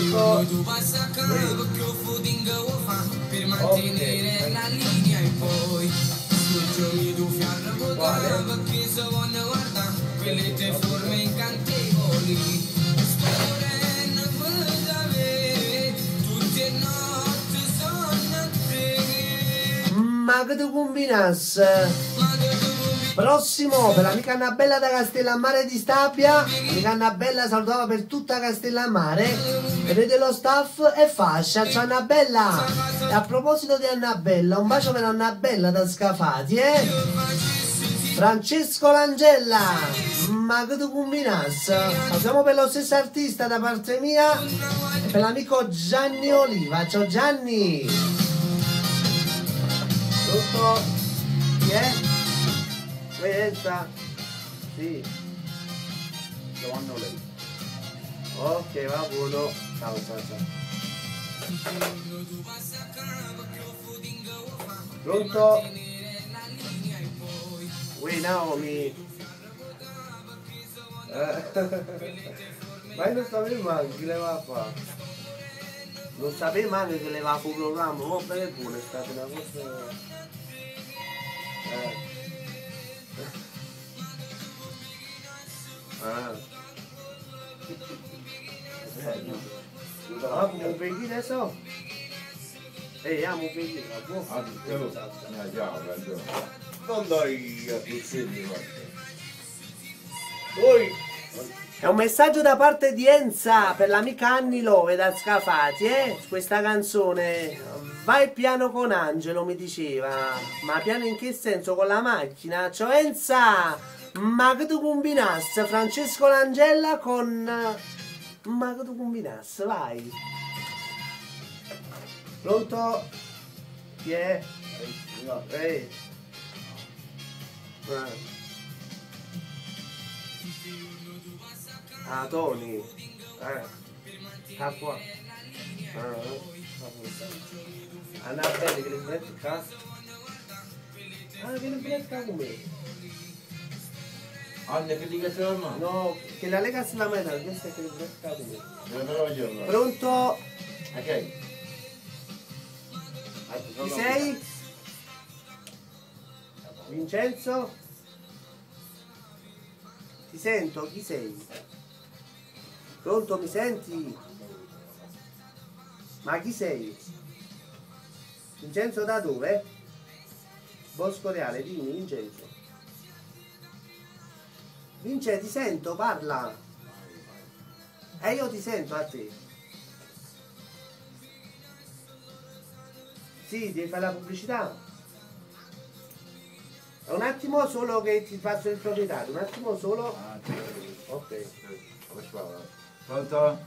Pronto? Tu passa a capo che ho footing lo fa per mantenere la linea e poi scorgiami tu fiarra votare perché se quando guarda quelle tue forme incantevoli storene per avere tutte notti sono a te. Ma che tu combinasse? Prossimo per l'amica Annabella da Castellammare di Stabia. L'amica Annabella salutava per tutta Castellammare. Vedete lo staff e fascia. Ciao Annabella. E a proposito di Annabella, un bacio per Annabella da Scafati, Francesco Langella. Ma che tu combinasse? Passiamo per lo stesso artista da parte mia e per l'amico Gianni Oliva. Ciao Gianni. Tutto? Chi è? Questa? Sì. Giovanni lei. Ok, va buono. Ciao, ciao, ciao. Pronto? Uè, Naomi. Ma io non sapevo mai che le va a fare. Non sapevo mai che le va a fare un programma. Oh, bene buono, è stata una cosa... Ah, come vedi adesso? Amo vedi, Non dai a tutti. poi è un messaggio da parte di Enza per l'amica Anni Love da Scafati, questa canzone. Vai piano con Angelo, mi diceva. Ma piano in che senso? Con la macchina? Ciao Enza! Ma che tu combinasse Francesco Langella con... Ma che tu combinasse, vai! Pronto? Chi è? Ehi! Ah, Tony! Ah, qua! Annabelle che le fresca? Ah, che le fresca con me! Anne che dica se no? No, che la Lega sulla meta, questa è che le fresca con me. Buongiorno. Pronto? Ok. Chi sei? Vincenzo? Ti sento, chi sei? Pronto, mi senti? Ma chi sei? Vincenzo da dove? Bosco Reale, dimmi Vincenzo. Vince, ti sento, parla. Io ti sento a te. Sì, devi fare la pubblicità. Un attimo solo che ti passo il proprietario, un attimo solo. Ok. Pronto?